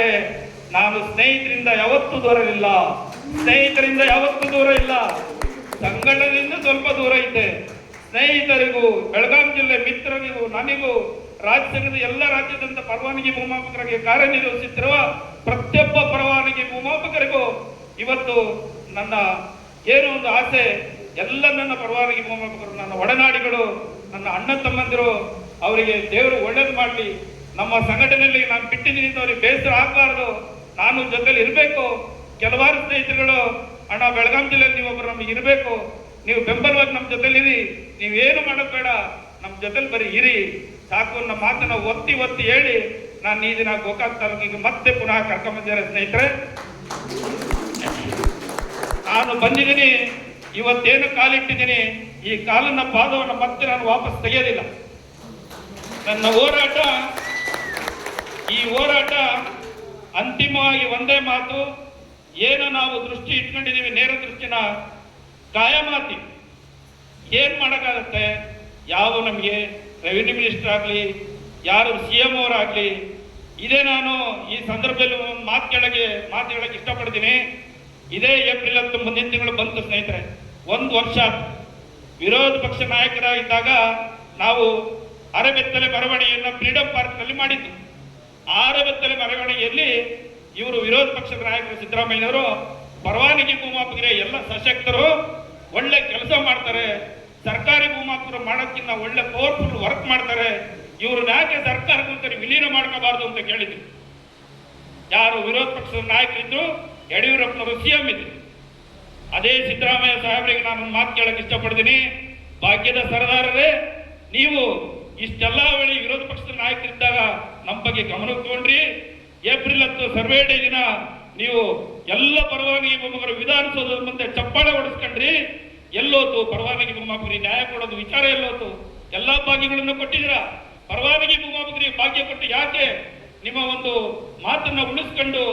ಹೇಳಿದ್ದಾರೆ, ನಾನು ಸ್ನೇಹಿತರಿಂದ ಯಾವತ್ತೂ ದೂರ ಇಲ್ಲ, ಸ್ನೇಹಿತರಿಂದ ಯಾವತ್ತೂ ದೂರ ಇಲ್ಲ, ಸಂಘಟನೆಯಿಂದ ಸ್ವಲ್ಪ ದೂರ ಇದ್ದೆ. ಸ್ನೇಹಿತರಿಗೂ, ಬೆಳಗಾಂ ಜಿಲ್ಲೆ ಮಿತ್ರರಿಗೂ, ನನಗೂ, ರಾಜ್ಯ ಸಂಘದ ಎಲ್ಲ ರಾಜ್ಯದಂತ ಪರವಾನಗಿ ಭೂಮಾಪಕರಿಗೆ ಕಾರ್ಯನಿರ್ವಹಿಸುತ್ತಿರುವ ಪ್ರತಿಯೊಬ್ಬ ಪರವಾನಗಿ ಭೂಮಾಪಕರಿಗೂ ಇವತ್ತು ನನ್ನ ಏನೋ ಒಂದು ಆಸೆ, ಎಲ್ಲ ನನ್ನ ಪರವಾನಗಿ ಭೂಮಾಪಕರು, ನನ್ನ ಒಡನಾಡಿಗಳು, ನನ್ನ ಅಣ್ಣ ತಮ್ಮಂದಿರು, ಅವರಿಗೆ ದೇವರು ಒಳ್ಳೇದು ಮಾಡಲಿ. ನಮ್ಮ ಸಂಘಟನೆಯಲ್ಲಿ ನಾನು ಬಿಟ್ಟಿದ್ದೀನಿ ಅಂತ ಅವ್ರಿಗೆ ಬೇಸರ ಆಗಬಾರ್ದು, ನಾನು ಜೊತೆಲಿ ಇರಬೇಕು. ಕೆಲವಾರು ಸ್ನೇಹಿತರುಗಳು, ಅಣ್ಣ ಬೆಳಗಾಂ ಜಿಲ್ಲೆಯಲ್ಲಿ ನೀವೊಬ್ಬರು ನಮಗೆ ಇರಬೇಕು, ನೀವು ಬೆಂಬಲವಾಗಿ ನಮ್ಮ ಜೊತೆಲಿರಿ, ನೀವೇನು ಮಾಡೋದು ಬೇಡ, ನಮ್ಮ ಜೊತೆಲಿ ಬರೀ ಇರಿ ಸಾಕು ನಮ್ಮ ಮಾತನ್ನ ಒತ್ತಿ ಒತ್ತಿ ಹೇಳಿ ನಾನು ಈ ದಿನ ಗೋಕಾಕ್ ತಾಲೂಕಿಗೆ ಮತ್ತೆ ಪುನಃ ಕರ್ಕೊಂಬಂದಿದ್ದಾರೆ. ಸ್ನೇಹಿತರೆ, ನಾನು ಬಂದಿದ್ದೀನಿ, ಇವತ್ತೇನು ಕಾಲಿಟ್ಟಿದ್ದೀನಿ, ಈ ಕಾಲನ್ನ ಪಾದವನ್ನು ಮತ್ತೆ ನಾನು ವಾಪಸ್ ತೆಗೆಯೋದಿಲ್ಲ. ನನ್ನ ಹೋರಾಟ, ಈ ಹೋರಾಟ ಅಂತಿಮವಾಗಿ ಒಂದೇ ಮಾತು, ಏನು ನಾವು ದೃಷ್ಟಿ ಇಟ್ಕೊಂಡಿದ್ದೀವಿ, ನೇರ ದೃಷ್ಟಿನ ಕಾಯಮಾತಿ ಏನ್ ಮಾಡೋಕ್ಕಾಗತ್ತೆ. ಯಾವ ನಮಗೆ ರೆವಿನ್ಯೂ ಮಿನಿಸ್ಟರ್ ಆಗಲಿ, ಯಾರು CM ಅವರಾಗಲಿ, ಇದೇ ನಾನು ಈ ಸಂದರ್ಭದಲ್ಲಿ ಒಂದು ಮಾತು ಹೇಳಕ್ಕೆ ಇಷ್ಟಪಡ್ತೀನಿ. ಇದೇ ಏಪ್ರಿಲ್ 10 ಮುಂದಿನ ತಿಂಗಳು ಬಂತು ಸ್ನೇಹಿತರೆ, 1 ವರ್ಷ ವಿರೋಧ ಪಕ್ಷ ನಾಯಕರಾಗಿದ್ದಾಗ ನಾವು ಅರೆಬೆತ್ತಲೆ ಮೆರವಣಿಗೆಯನ್ನು ಫ್ರೀಡಂ ಪಾರ್ಕ್ನಲ್ಲಿ ಮಾಡಿದ್ದು. ಆ ಅರೆಬೆತ್ತಲೆ ಮೆರವಣಿಗೆಯಲ್ಲಿ ಇವರು ವಿರೋಧ ಪಕ್ಷದ ನಾಯಕರು ಸಿದ್ದರಾಮಯ್ಯನವರು ಪರವಾನಗಿ ಭೂಮಾಪಕರೇ ಎಲ್ಲ ಸಶಕ್ತರು, ಒಳ್ಳೆ ಕೆಲಸ ಮಾಡ್ತಾರೆ, ಸರ್ಕಾರಿ ಭೂಮಾಪಕರು ಮಾಡೋಕ್ಕಿಂತ ಒಳ್ಳೆ ಪವರ್ಫುಲ್ ವರ್ಕ್ ಮಾಡ್ತಾರೆ, ಇವ್ರನ್ನ ಯಾಕೆ ಸರ್ಕಾರಕ್ಕೆ ವಿಲೀನ ಮಾಡ್ಕೋಬಾರ್ದು ಅಂತ ಕೇಳಿದ್ರು. ಯಾರು ವಿರೋಧ ಪಕ್ಷದ ನಾಯಕರಿದ್ರು, ಯಡಿಯೂರಪ್ಪನವರು CM ಇದ್ರು. ಅದೇ ಸಿದ್ದರಾಮಯ್ಯ ಸಾಹೇಬರಿಗೆ ನಾನು ಮಾತು ಕೇಳಕ್ಕೆ ಇಷ್ಟಪಡ್ತೀನಿ, ಭಾಗ್ಯದ ಸರದಾರರೇ, ನೀವು ಇಷ್ಟೆಲ್ಲ ವೇಳೆ ವಿರೋಧ ಪಕ್ಷದ ನಾಯಕರಿದ್ದಾಗ ನಮ್ಮ ಬಗ್ಗೆ ಗಮನ ತಗೊಂಡ್ರಿ. ಏಪ್ರಿಲ್ 10 ಸರ್ವೇ ಡೇ ದಿನ ನೀವು ಎಲ್ಲ ಪರವಾನಗಿ ಭೂಮಾಪಕರು ವಿಧಾನಸೌಧದ ಮುಂದೆ ಚಪ್ಪಾಳೆ ಹೊಡೆಸ್ಕೊಂಡ್ರಿ. ಎಲ್ಲೋತು ಪರವಾನಗಿ ಭೂಮಾಪಕರಿಗೆ ನ್ಯಾಯ ಕೊಡೋದು ವಿಚಾರ? ಎಲ್ಲೋತು? ಎಲ್ಲಾ ಭಾಗ್ಯಗಳನ್ನು ಕೊಟ್ಟಿದ್ದೀರಾ. ಪರವಾನಗಿ ಭೂಮಾಪಕರಿಗೆ ಭಾಗ್ಯ ಕೊಟ್ಟು ಯಾಕೆ ನಿಮ್ಮ ಒಂದು ಮಾತನ್ನ ಉಳಿಸ್ಕೊಂಡು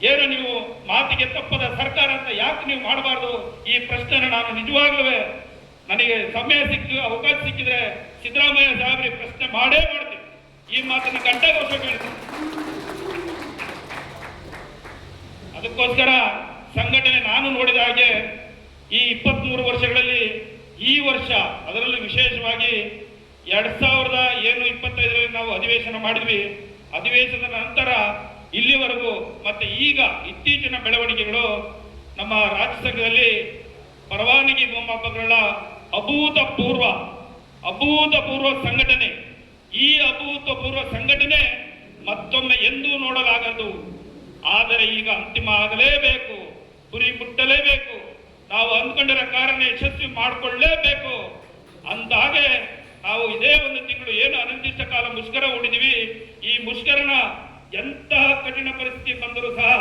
ಏನು ನೀವು ಮಾತಿಗೆ ತಪ್ಪದ ಸರ್ಕಾರ ಅಂತ ಯಾಕೆ ನೀವು ಮಾಡಬಾರ್ದು? ಈ ಪ್ರಶ್ನೆನ ನಾನು ನಿಜವಾಗ್ಲೂ ನನಗೆ ಸಮಯ ಅವಕಾಶ ಸಿಕ್ಕಿದ್ರೆ ಸಿದ್ದರಾಮಯ್ಯ ಸಾಹೇಬರಿಗೆ ಪ್ರಶ್ನೆ ಮಾಡೇ ಮಾಡ್ತೀನಿ. ಈ ಮಾತನ್ನ ಗಂಟೆಗೋಸ್ಕರ ಹೇಳ್ತೀನಿ. ಅದಕ್ಕೋಸ್ಕರ ಸಂಘಟನೆ ನಾನು ನೋಡಿದ ಹಾಗೆ ಈ 23 ವರ್ಷಗಳಲ್ಲಿ ಈ ವರ್ಷ ಅದರಲ್ಲೂ ವಿಶೇಷವಾಗಿ 2025ರಲ್ಲಿ ನಾವು ಅಧಿವೇಶನ ಮಾಡಿದ್ವಿ. ಅಧಿವೇಶನದ ನಂತರ ಇಲ್ಲಿವರೆಗೂ ಮತ್ತೆ ಈಗ ಇತ್ತೀಚಿನ ಬೆಳವಣಿಗೆಗಳು ನಮ್ಮ ರಾಜ್ಯ ಸಂಘದಲ್ಲಿ ಪರವಾನಗಿ ಭೂಮಾಪಕರುಗಳ ಅಭೂತಪೂರ್ವ ಸಂಘಟನೆ. ಈ ಅಭೂತಪೂರ್ವ ಸಂಘಟನೆ ಮತ್ತೊಮ್ಮೆ ಎಂದೂ ನೋಡಲಾಗದು. ಆದರೆ ಈಗ ಅಂತಿಮ ಆಗಲೇಬೇಕು, ಗುರಿ ಮುಟ್ಟಲೇಬೇಕು, ನಾವು ಅಂದ್ಕೊಂಡಿರೋ ಕಾರಣ ಯಶಸ್ವಿ ಮಾಡಿಕೊಳ್ಳಲೇಬೇಕು. ಅಂದಾಗೆ ನಾವು ಇದೇ 1 ತಿಂಗಳು ಏನು ಅನಿರ್ದಿಷ್ಟ ಕಾಲ ಮುಷ್ಕರ ಹೂಡಿದೀವಿ, ಈ ಮುಷ್ಕರನ ಎಂತಹ ಕಠಿಣ ಪರಿಸ್ಥಿತಿ ಬಂದರೂ ಸಹ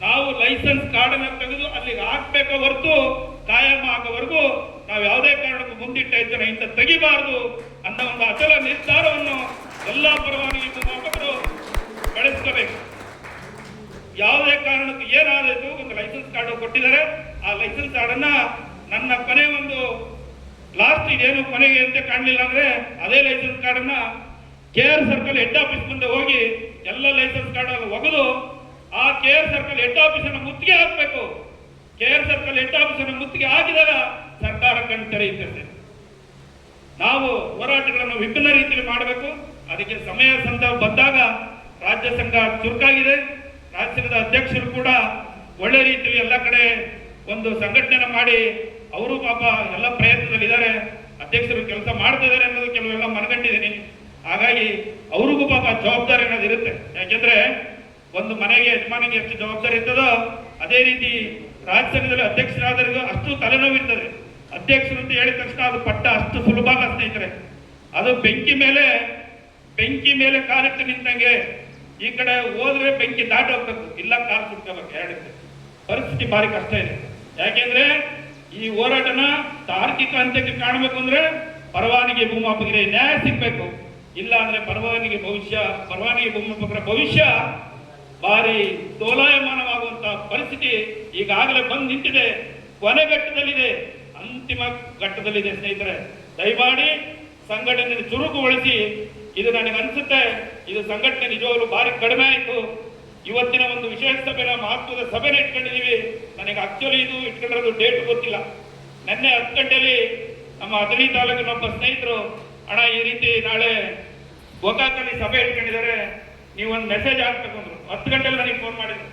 ನಾವು ಲೈಸೆನ್ಸ್ ಕಾರ್ಡನ್ನ ತೆಗೆದು ಅಲ್ಲಿಗೆ ಹಾಕ್ಬೇಕೋ ಹೊರತು ಕಾಯಂ ಆಗೋವರೆಗೂ ನಾವು ಯಾವುದೇ ಕಾರಣಕ್ಕೂ ಮುಂದಿಟ್ಟ ಇದ್ದೇನೆ ಇಂಥ ತೆಗಿಬಾರದು ಅನ್ನೋ ಒಂದು ಅಚಲ ನಿರ್ಧಾರವನ್ನು ಎಲ್ಲ ಪರವಾನಗಿ ಭೂಮಾಪಕರು ಬೆಳೆಸ್ಕೋಬೇಕು. ಯಾವುದೇ ಕಾರಣಕ್ಕೂ ಏನಾದರೂ ಒಂದು ಲೈಸೆನ್ಸ್ ಕಾರ್ಡ್ ಕೊಟ್ಟಿದ್ದಾರೆ, ಆ ಲೈಸೆನ್ಸ್ ಕಾರ್ಡನ್ನ ನನ್ನ ಕೊನೆ ಒಂದು ಲಾಸ್ಟ್ ಇದೇನು ಕೊನೆಗೆ ಅಂತ ಕಾಣಲಿಲ್ಲ ಅಂದ್ರೆ ಅದೇ ಲೈಸೆನ್ಸ್ ಕಾರ್ಡನ್ನ KR ಸರ್ಕಲ್ ಹೆಡ್ ಆಫೀಸ್ ಮುಂದೆ ಹೋಗಿ ಎಲ್ಲ ಲೈಸೆನ್ಸ್ ಕಾರ್ಡ್ ಅಲ್ಲಿ ಒಗೆದು ಆ KR ಸರ್ಕಲ್ ಹೆಡ್ ಆಫೀಸ್ ಅನ್ನು ಮುತ್ತಿಗೆ ಹಾಕಬೇಕು. KR ಸರ್ಕಲ್ ಹೆಡ್ ಆಫೀಸ್ ಅನ್ನು ಮುತ್ತಿಗೆ ಹಾಕಿದಾಗ ಸರ್ಕಾರ ಕಣ್ಣು ತೆರೆಯುತ್ತದೆ. ನಾವು ಹೋರಾಟಗಳನ್ನು ವಿಭಿನ್ನ ರೀತಿಯಲ್ಲಿ ಮಾಡಬೇಕು. ಅದಕ್ಕೆ ಸಮಯ ಸಂದರ್ಭ ಬಂದಾಗ ರಾಜ್ಯ ಸಂಘ ಚುರುಕಾಗಿದೆ. ರಾಜ್ಯ ಸಂಘದ ಅಧ್ಯಕ್ಷರು ಕೂಡ ಒಳ್ಳೆ ರೀತಿಯಲ್ಲಿ ಎಲ್ಲ ಕಡೆ ಒಂದು ಸಂಘಟನೆ ಮಾಡಿ ಅವರು ಪಾಪ ಎಲ್ಲ ಪ್ರಯತ್ನದಲ್ಲಿದ್ದಾರೆ. ಅಧ್ಯಕ್ಷರು ಕೆಲಸ ಮಾಡ್ತಾ ಇದ್ದಾರೆ ಅನ್ನೋದು ಕೆಲವೆಲ್ಲ ಮನಗಂಡಿದ್ದೀನಿ. ಹಾಗಾಗಿ ಅವ್ರಿಗೂ ಪಾಪ ಜವಾಬ್ದಾರಿ ಅನ್ನೋದು ಇರುತ್ತೆ. ಯಾಕೆಂದ್ರೆ ಒಂದು ಮನೆಗೆ ಯಜಮಾನಿಗೆ ಎಷ್ಟು ಜವಾಬ್ದಾರಿ ಇರ್ತದೋ ಅದೇ ರೀತಿ ರಾಜ್ಯ ಸಂಘದಲ್ಲಿ ಅಧ್ಯಕ್ಷರಾದರಿಗೂ ಅಷ್ಟು ತಲೆನೋವು ಇರ್ತದೆ. ಅಧ್ಯಕ್ಷರು ಅಂತ ಹೇಳಿದ ತಕ್ಷಣ ಅದು ಪಟ್ಟ ಅಷ್ಟು ಸುಲಭ ಅಲ್ಲ ಸ್ನೇಹಿತರೆ. ಅದು ಬೆಂಕಿ ಮೇಲೆ ಕಾಲಿಟ್ಟು ನಿಂತಂಗೆ. ಈ ಕಡೆ ಹೋದ್ರೆ ಬೆಂಕಿ ದಾಟಿ ಹೋಗ್ಬೇಕು, ಇಲ್ಲ ಕಾಲು ಸುಟ್ಕೋಬೇಕು. ಹೇಳಿದ್ರೆ ಪರಿಸ್ಥಿತಿ ಭಾರಿ ಕಷ್ಟ ಇದೆ. ಯಾಕೆಂದ್ರೆ ಈ ಹೋರಾಟನ ತಾರ್ಕಿಕ ಅಂತ್ಯಕ್ಕೆ ಕಾಣಬೇಕು ಅಂದ್ರೆ ಪರವಾನಗಿ ಭೂಮಾಪಕರಿಗೆ ನ್ಯಾಯ ಸಿಗ್ಬೇಕು. ಇಲ್ಲ ಅಂದ್ರೆ ಪರವಾನಗಿ ಭೂಮಾಪಕರ ಭವಿಷ್ಯ ಭಾರಿ ಡೋಲಾಯಮಾನವಾಗುವಂತಹ ಪರಿಸ್ಥಿತಿ ಈಗಾಗಲೇ ಬಂದು ನಿಂತಿದೆ. ಕೊನೆ ಘಟ್ಟದಲ್ಲಿದೆ, ಅಂತಿಮ ಘಟ್ಟದಲ್ಲಿದೆ. ಸ್ನೇಹಿತರೆ, ದಯಮಾಡಿ ಸಂಘಟನೆ ಚುರುಕುಗೊಳಿಸಿ. ಇದು ನನಗೆ ಅನ್ಸುತ್ತೆ ಇದು ಸಂಘಟನೆ ನಿಜವಾಗ್ಲೂ ಭಾರಿ ಕಡಿಮೆ ಆಯಿತು. ಇವತ್ತಿನ ಒಂದು ವಿಶೇಷ ಸಭೆನ ಮಹತ್ವದ ಸಭೆನ ಇಟ್ಕೊಂಡಿದ್ದೀವಿ. ನನಗೆ ಆಕ್ಚುಲಿ ಇದು ಇಟ್ಕೊಂಡಿರೋದು ಡೇಟ್ ಗೊತ್ತಿಲ್ಲ. ನಿನ್ನೆ 10 ಗಂಟೆಯಲ್ಲಿ ನಮ್ಮ ಅಥಣಿ ತಾಲೂಕಿನ ಒಬ್ಬ ಸ್ನೇಹಿತರು, ಅಣ್ಣ ಈ ರೀತಿ ನಾಳೆ ಗೋಕಾಕಲ್ಲಿ ಸಭೆ ಇಟ್ಕೊಂಡಿದ್ದಾರೆ, ನೀವೊಂದು ಮೆಸೇಜ್ ಹಾಕ್ಬೇಕು ಅಂದ್ರು. 10 ಗಂಟೆಯಲ್ಲಿ ನನಗೆ ಫೋನ್ ಮಾಡಿದ್ರು.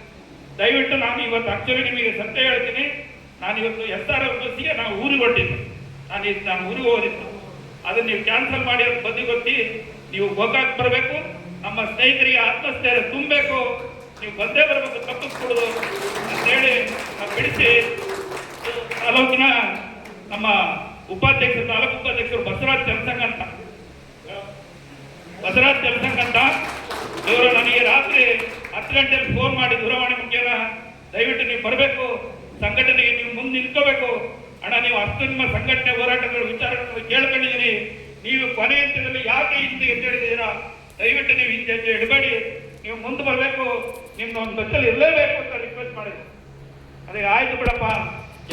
ದಯವಿಟ್ಟು ನಾನು ಇವತ್ತು ಆಕ್ಚುಲಿ ನಿಮಗೆ ಸತ್ಯ ಹೇಳ್ತೀನಿ, ನಾನು ಇವತ್ತು SRFCಗೆ ನಾವು ಊರಿಗೆ ಹೊರಟಿದ್ದು, ನಾನು ಊರಿಗೆ ಹೋದಿದ್ದು. ಅದನ್ನ ನೀವು ಕ್ಯಾನ್ಸಲ್ ಮಾಡಿ ಅದು ಬದಿಗೊತ್ತಿ ನೀವು ಗೋಕಾಕ್ ಬರಬೇಕು, ನಮ್ಮ ಸ್ನೇಹಿತರಿಗೆ ಆತ್ಮಸ್ಥೈರ್ಯ ತುಂಬಬೇಕು, ನೀವು ಬಂದೇ ಬರಬೇಕು, ತಪ್ಪಿಸ್ಕೊಡೋದು ಅಂತೇಳಿ ನಾವು ಬಿಡಿಸಿ ತಾಲೂಕಿನ ನಮ್ಮ ತಾಲೂಕು ಉಪಾಧ್ಯಕ್ಷರು ಬಸವರಾಜ್ ತೆಲಸಂಗ ಅಂತ ಇವರು ನನಗೆ ರಾತ್ರಿ 10 ಗಂಟೆಯಲ್ಲಿ ಫೋನ್ ಮಾಡಿ ದೂರವಾಣಿ ಮುಖ್ಯನ ದಯವಿಟ್ಟು ನೀವು ಬರಬೇಕು, ಸಂಘಟನೆಗೆ ನೀವು ಮುಂದೆ ನಿಂತ್ಕೋಬೇಕು ಅಣ್ಣ, ನೀವು ಅಷ್ಟು ನಿಮ್ಮ ಸಂಘಟನೆ ಹೋರಾಟಗಳು ವಿಚಾರಗಳನ್ನು ಕೇಳ್ಕೊಂಡಿದ್ದೀನಿ, ನೀವು ಕೊನೆ ಹಂತದಲ್ಲಿ ಯಾಕೆ ಹಿಂದೆ ಹೇಳಿದ್ದೀರಾ, ದಯವಿಟ್ಟು ನೀವು ಹಿಂದೆ ಹೆಜ್ಜೆ ಇಡಬೇಡಿ, ನೀವು ಮುಂದೆ ಬರಬೇಕು, ನಿಮ್ದೊಂದು ಬಸ್ಸಲ್ಲಿ ಇರಲೇಬೇಕು ಅಂತ ರಿಕ್ವೆಸ್ಟ್ ಮಾಡಿದ್ರು. ಅದಕ್ಕೆ ಆಯ್ತು ಬಿಡಪ್ಪ,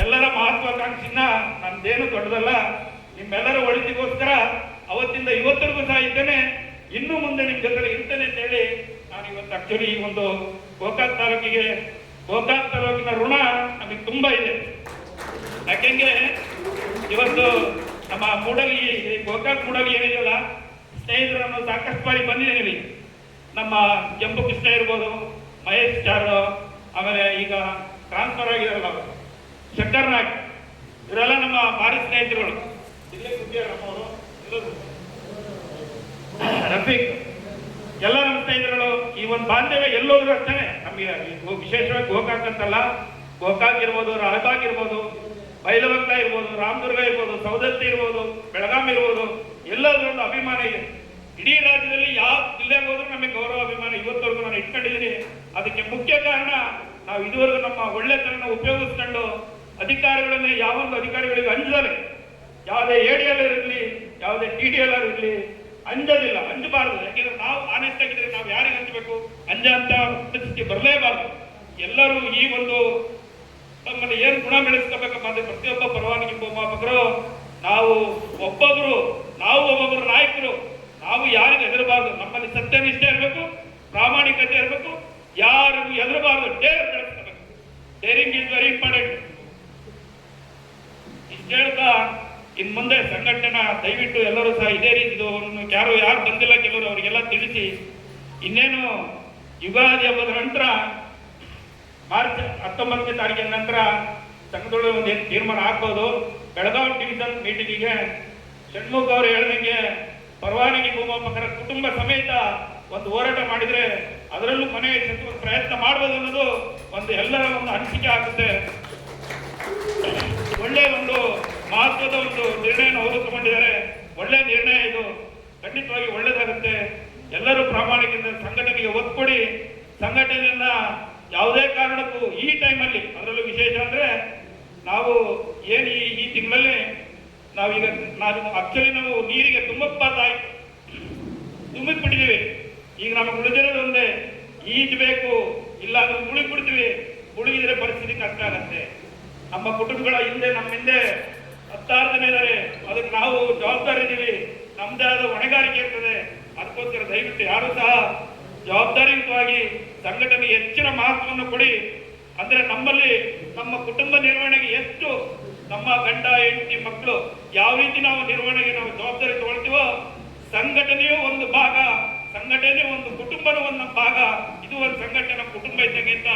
ಎಲ್ಲರ ಮಹತ್ವಾಕಾಂಕ್ಷಿನ ನಂದೇನು ದೊಡ್ಡದಲ್ಲ, ನಿಮ್ಮೆಲ್ಲರ ಒಳಿತಿಗೋಸ್ಕರ ಅವತ್ತಿಂದ ಇವತ್ತರೆಗೂ ಸಹ ಇದ್ದೇನೆ, ಇನ್ನು ಮುಂದೆ ನಿಮ್ಮ ಜೊತೆ ಇರ್ತೇನೆ ಅಂತ ಹೇಳಿ ನಾನು ಇವತ್ತು ಆಕ್ಚುಲಿ ಈ ಒಂದು ಗೋಕಾಕ್ ತಾಲೂಕಿನ ಋಣ ನಮಗೆ ತುಂಬಾ ಇದೆ. ಯಾಕೆಂದ್ರೆ ಇವತ್ತು ನಮ್ಮ ಗೋಕಾಕ್ ಮೂಡಲಿ ಏನಿದೆಯಲ್ಲ, ಸ್ನೇಹಿತರನ್ನು ಸಾಕಷ್ಟು ಬಾರಿ ಬಂದಿದ್ದೀವಿ. ನಮ್ಮ ಕೆಂಪು ಕೃಷ್ಣ ಇರ್ಬೋದು, ಮಹೇಶ್ ಚಾರ್, ಆಮೇಲೆ ಈಗ ಟ್ರಾನ್ಸ್ಫರ್ ಆಗಿರಲ್ಲ ಶಂಕರ್ ನಾಗ್, ಇವರೆಲ್ಲ ನಮ್ಮ ಭಾರಿ ಸ್ನೇಹಿತರುಗಳು. ಇಲ್ಲೇ ನಮ್ಮವರು ರಫೀಕ್, ಎಲ್ಲ ನಮ್ಮ ಸ್ನೇಹಿತರುಗಳು. ಈ ಒಂದು ಬಾಂಧವ್ಯ ಎಲ್ಲೋದ್ರು ಅಷ್ಟೇ ನಮಗೆ, ವಿಶೇಷವಾಗಿ ಗೋಕಾಕ್ ಅಂತಲ್ಲ, ಗೋಕಾಕ್ ಇರ್ಬೋದು, ರಾಯಬಾಗ್ ಇರ್ಬೋದು, ಬೈಲವಂತ ಇರ್ಬೋದು, ರಾಮದುರ್ಗ ಇರ್ಬೋದು, ಸೌದತ್ತಿ ಇರ್ಬೋದು, ಬೆಳಗಾಂ ಇರ್ಬೋದು, ಎಲ್ಲದರಲ್ಲೂ ಒಂದು ಅಭಿಮಾನ ಇದೆ. ಇಡೀ ರಾಜ್ಯದಲ್ಲಿ ಯಾವ ಜಿಲ್ಲೆಗೆ ಹೋದ್ರೂ ನಮಗೆ ಗೌರವ ಅಭಿಮಾನ ಇವತ್ತವರೆಗೂ ನಾನು ಇಟ್ಕೊಂಡಿದ್ದೀನಿ. ಅದಕ್ಕೆ ಮುಖ್ಯ ಕಾರಣ ನಾವು ಇದುವರೆಗೂ ನಮ್ಮ ಒಳ್ಳೆತನ ಉಪಯೋಗಿಸ್ಕೊಂಡು ಅಧಿಕಾರಿಗಳನ್ನೇ ಯಾವೊಂದು ಅಧಿಕಾರಿಗಳಿಗೆ ಅಂಜದಲೆ, ಯಾವುದೇ ADL ಇರಲಿ, ಯಾವುದೇ TDL ಇರಲಿ, ಅಂಜೋದಿಲ್ಲ, ಅಂಜಬಾರದು. ಯಾಕೆಂದ್ರೆ ನಾವು ಆನೆಸ್ಟ್ ಆಗಿದ್ರೆ ನಾವು ಯಾರಿಗೆ ಅಂಜಬೇಕು, ಅಂಜಂತ ಪರಿಸ್ಥಿತಿ ಬರಲೇಬಾರದು. ಎಲ್ಲರೂ ಈ ಒಂದು ನಮ್ಮಲ್ಲಿ ಏನು ಗುಣ ಬೆಳೆಸ್ಕೋಬೇಕಪ್ಪ ಅಂದ್ರೆ ಪ್ರತಿಯೊಬ್ಬ ಪರವಾನಗಿ ಮೊಮ್ಮಕ್ಕಳು ನಾವು ಒಬ್ಬೊಬ್ಬರು ನಾಯಕರು, ನಾವು ಯಾರಿಗೂ ಹೆದರಬಾರ್ದು. ನಮ್ಮಲ್ಲಿ ಸತ್ಯನಿಷ್ಠೆ ಇರಬೇಕು, ಪ್ರಾಮಾಣಿಕತೆ ಇರಬೇಕು, ಯಾರಿಗೂ ಹೆದರಬಾರ್ದು, ಡೇರ್ ಬೆಳೆಸ್ಕೋಬೇಕು. Daring is very important. ಇಷ್ಟು ಹೇಳ್ತಾ ಇನ್ ಮುಂದೆ ಸಂಘಟನೆ ದಯವಿಟ್ಟು ಎಲ್ಲರೂ ಸಹ ಇದೇ ರೀತಿ ಯಾರು ಬಂದಿಲ್ಲ ಕೆಲವರು ಅವರಿಗೆಲ್ಲ ತಿಳಿಸಿ, ಇನ್ನೇನು ಯುಗಾದಿ ಹಬ್ಬದ ನಂತರ ಮಾರ್ಚ್ 19ನೇ ತಾರೀಕಿನ ನಂತರ ಸಂಘದೊಳಗೆ ಒಂದು ತೀರ್ಮಾನ ಆಗ್ಬೋದು. ಬೆಳಗಾವಿ ಡಿವಿಷನ್ ಮೀಟಿಂಗಿಗೆ ಷಣ್ಮುಖ ಅವರು ಹೇಳಿದಂಗೆ ಪರವಾನಗಿ ಭೂಮಾಪಕರ ಕುಟುಂಬ ಸಮೇತ ಒಂದು ಹೋರಾಟ ಮಾಡಿದ್ರೆ ಅದರಲ್ಲೂ ಮನೆ ಪ್ರಯತ್ನ ಮಾಡ್ಬೋದು ಅನ್ನೋದು ಒಂದು ಎಲ್ಲರ ಒಂದು ಅನಿಸಿಕೆ ಆಗುತ್ತೆ. ಒಳ್ಳೆ ಒಂದು ಮಹತ್ವದ ಒಂದು ನಿರ್ಣಯವನ್ನು ಅವರು ತಗೊಂಡಿದ್ದಾರೆ. ಒಳ್ಳೆ ನಿರ್ಣಯ ಇದು, ಖಂಡಿತವಾಗಿ ಒಳ್ಳೇದಾಗುತ್ತೆ. ಎಲ್ಲರೂ ಪ್ರಾಮಾಣಿಕತೆ ಸಂಘಟನೆಗೆ ಒತ್ತು ಕೊಡಿ. ಸಂಘಟನೆಯನ್ನ ಯಾವುದೇ ಕಾರಣಕ್ಕೂ ಈ ಟೈಮಲ್ಲಿ, ಅದರಲ್ಲೂ ವಿಶೇಷ ಅಂದ್ರೆ ನಾವು ಏನು ಈ ತಿಂಗಳಲ್ಲಿ ನಾವೀಗ ನಾವು ನೀರಿಗೆ ತುಂಬಬಾರ್ದಾಯ್ತು, ತುಂಬಿಬಿಟ್ಟಿದ್ದೀವಿ. ಈಗ ನಮಗೆ ಉಳಿದಿರೋದು ಒಂದೇ, ಈಜಬೇಕು, ಇಲ್ಲ ಅಂದ್ರೆ ಮುಳುಗಿಬಿಡ್ತೀವಿ. ಮುಳುಗಿದ್ರೆ ಪರಿಸ್ಥಿತಿ ಕಷ್ಟ ಆಗತ್ತೆ. ನಮ್ಮ ಕುಟುಂಬಗಳ ನಮ್ಮ ಹಿಂದೆ 10 ಜನ ಇದ್ದಾರೆ, ಅದಕ್ಕೆ ನಾವು ಜವಾಬ್ದಾರಿ ಇದ್ದೀವಿ, ನಮ್ದೇ ಆದ ಹೊಣೆಗಾರಿಕೆ ಇರ್ತದೆ. ಅದಕ್ಕೋಸ್ಕರ ದಯವಿಟ್ಟು ಯಾರು ಸಹ ಜವಾಬ್ದಾರಿಯುತವಾಗಿ ಸಂಘಟನೆಗೆ ಹೆಚ್ಚಿನ ಮಹತ್ವವನ್ನು ಕೊಡಿ. ಅಂದ್ರೆ ನಮ್ಮಲ್ಲಿ ನಮ್ಮ ಕುಟುಂಬ ನಿರ್ವಹಣೆಗೆ ಎಷ್ಟು ನಮ್ಮ ಗಂಡ ಹೆಂಡತಿ ಮಕ್ಕಳು ಯಾವ ರೀತಿ ನಾವು ನಿರ್ವಹಣೆಗೆ ನಾವು ಜವಾಬ್ದಾರಿ ತಗೊಳ್ತೀವೋ, ಸಂಘಟನೆಯೂ ಒಂದು ಭಾಗ, ಸಂಘಟನೆ ಒಂದು ಕುಟುಂಬನೂ ಒಂದು ಭಾಗ. ಇದು ಒಂದು ಸಂಘಟನೆ ಕುಟುಂಬ ಇದ್ದಂಗೆ ಅಂತ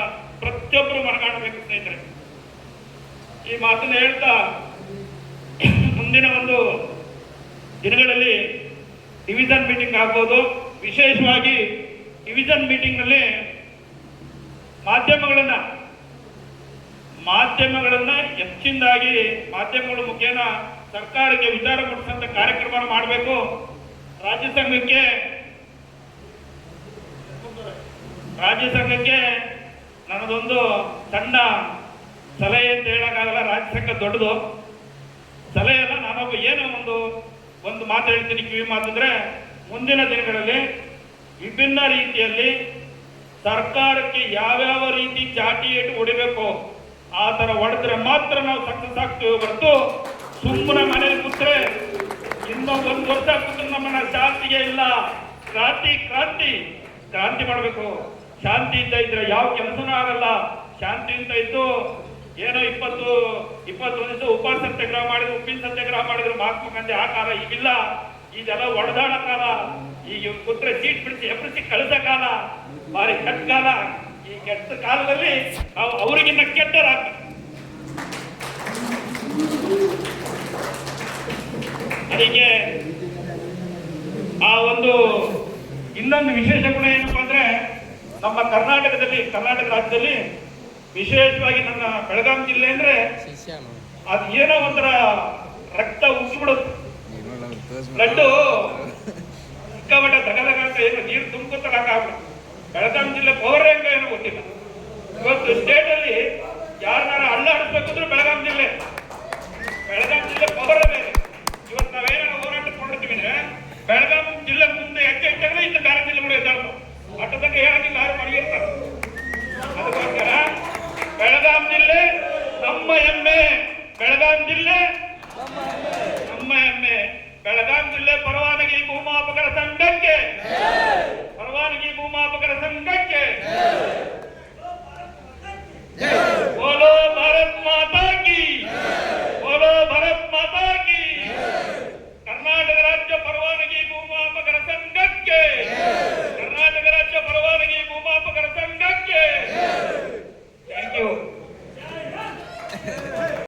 ಪ್ರತಿಯೊಬ್ಬರು ಮನಗಾಣಬೇಕು ಸ್ನೇಹಿತರೆ. ಈ ಮಾತನ್ನು ಹೇಳ್ತಾ ಮುಂದಿನ ಒಂದು ದಿನಗಳಲ್ಲಿ ಡಿವಿಷನ್ ಮೀಟಿಂಗ್ ಆಗ್ಬೋದು. ವಿಶೇಷವಾಗಿ ಡಿವಿಷನ್ ಮೀಟಿಂಗ್ ನಲ್ಲಿ ಮಾಧ್ಯಮಗಳನ್ನ ಹೆಚ್ಚಿನದಾಗಿ ಮಾಧ್ಯಮಗಳ ಮುಖೇನ ಸರ್ಕಾರಕ್ಕೆ ವಿಚಾರ ಮುಟ್ಟಿಸಂತ ಕಾರ್ಯಕ್ರಮ ಮಾಡಬೇಕು. ರಾಜ್ಯ ಸಂಘಕ್ಕೆ ನನ್ನದೊಂದು ಸಣ್ಣ ಸಲಹೆ ಅಂತ ಹೇಳಕ್ಕಾಗಲ್ಲ. ರಾಜ್ಯ ಸಂಘ ದೊಡ್ಡದು ಸಲಹೆ ಅಲ್ಲ, ನಾನೊಬ್ಬ ಏನೋ ಒಂದು ಮಾತು ಹೇಳ್ತೀನಿ, ಕಿವಿ ಮಾತಂದ್ರೆ ಮುಂದಿನ ದಿನಗಳಲ್ಲಿ ವಿಭಿನ್ನ ರೀತಿಯಲ್ಲಿ ಸರ್ಕಾರಕ್ಕೆ ಯಾವ್ಯಾವ ರೀತಿ ಚಾಟಿ ಏಟು ಹೊಡಿಬೇಕು ಆ ತರ ಹೊಡೆದ್ರೆ ಮಾತ್ರ ನಾವು ಸಕ್ಸಸ್ ಆಗ್ತೀವಿ ಹೊರತು ಸುಮ್ಮನೆ ಮನೇಲಿ ಕೂತ್ರೆ ಇನ್ನೂ 1 ವರ್ಷ ಕೂತ್ರೆ ನಮ್ಮನ್ನ ಶಾಂತಿಗೆ ಇಲ್ಲ, ಕ್ರಾಂತಿ ಕ್ರಾಂತಿ ಕ್ರಾಂತಿ ಮಾಡಬೇಕು. ಶಾಂತಿಯಿಂದ ಇದ್ರೆ ಯಾವ ಕೆಲಸನೂ ಆಗಲ್ಲ. ಶಾಂತಿಯಿಂದ ಇದ್ದು ಏನೋ 21 ದಿವಸ ಉಪವಾಸ ಸತ್ಯಾಗ್ರಹ ಮಾಡಿದ್ರು, ಉಪ್ಪಿನ ಸತ್ಯಾಗ್ರಹ ಮಾಡಿದ್ರು ಮಹಾತ್ಮ ಗಾಂಧಿ. ಆ ಕಾಲ ಈಗಿಲ್ಲ. ಇದೆಲ್ಲ ಒಡೆದಾಡ ಕಾಲ. ಈಗ ಪುತ್ರ ಸೀಟ್ ಬಿಡಿಸಿ ಎಬ್ಬರಿಸಿ ಕಳೆದ ಕಾಲ, ಭಾರಿ ಕೆಟ್ಟ ಕಾಲ. ಈ ಕೆಟ್ಟ ಕಾಲದಲ್ಲಿ ನಾವು ಅವರಿಗಿನ್ನ ಕೆಟ್ಟರಾಗ್ತದೆ. ಅದಕ್ಕೆ ಆ ಒಂದು ಇನ್ನೊಂದು ವಿಶೇಷ ಗುಣ ಏನಪ್ಪಾ ಅಂದ್ರೆ, ನಮ್ಮ ಕರ್ನಾಟಕ ರಾಜ್ಯದಲ್ಲಿ ವಿಶೇಷವಾಗಿ ನನ್ನ ಬೆಳಗಾವಿ ಜಿಲ್ಲೆ ಅಂದ್ರೆ ಅದು ಏನೋ ಒಂಥರ ರಕ್ತ ಉಸಿಬಿಡುತ್ತೆ. ಬ್ಲಡ್ ಸಿಕ್ಕಾಪಟ್ಟೆ ತಗದಾಗ ಏನೋ ನೀರು ತುಂಬ್ಕೊತಾಗ ಬೆಳಗಾವಿ ಜಿಲ್ಲೆ ಪವರ್ ಹೆಂಗ ಏನೋ ಗೊತ್ತಿಲ್ಲ. ಇವತ್ತು ಸ್ಟೇಟ್ ಅಲ್ಲಿ ಯಾರನ್ನಾರ ಅಳ್ಳಾಡಿಸ್ಬೇಕಂದ್ರೆ ಬೆಳಗಾವಿ ಜಿಲ್ಲೆ ಪವರ್ ಬೇರೆ. ಇವತ್ತು ನಾವೇನಾರ ಹೋರಾಟ ಕೊಂಡಿರ್ತೀವಿ ಅಂದ್ರೆ ಬೆಳಗಾವಿ ಜಿಲ್ಲೆ ಮುಂದೆ ಹೆಜ್ಜೆ ಇಟ್ಟಾಗ ಇನ್ನು ಬೇರೆ ಜಿಲ್ಲೆಗಳು ಎದ್ದಾಡ್ತಾವ. ಅಟ್ಟದಂಗ ಹೇಳಂಗಿಲ್ಲ, ಯಾರು ಮಾಡಿರ್ತಾರೆ. ಅದಕ್ಕೋಸ್ಕರ ಬೆಳಗಾವಿ ಜಿಲ್ಲೆ ನಮ್ಮ ಹೆಮ್ಮೆ. ಬೆಳಗಾವಿ ಜಿಲ್ಲೆ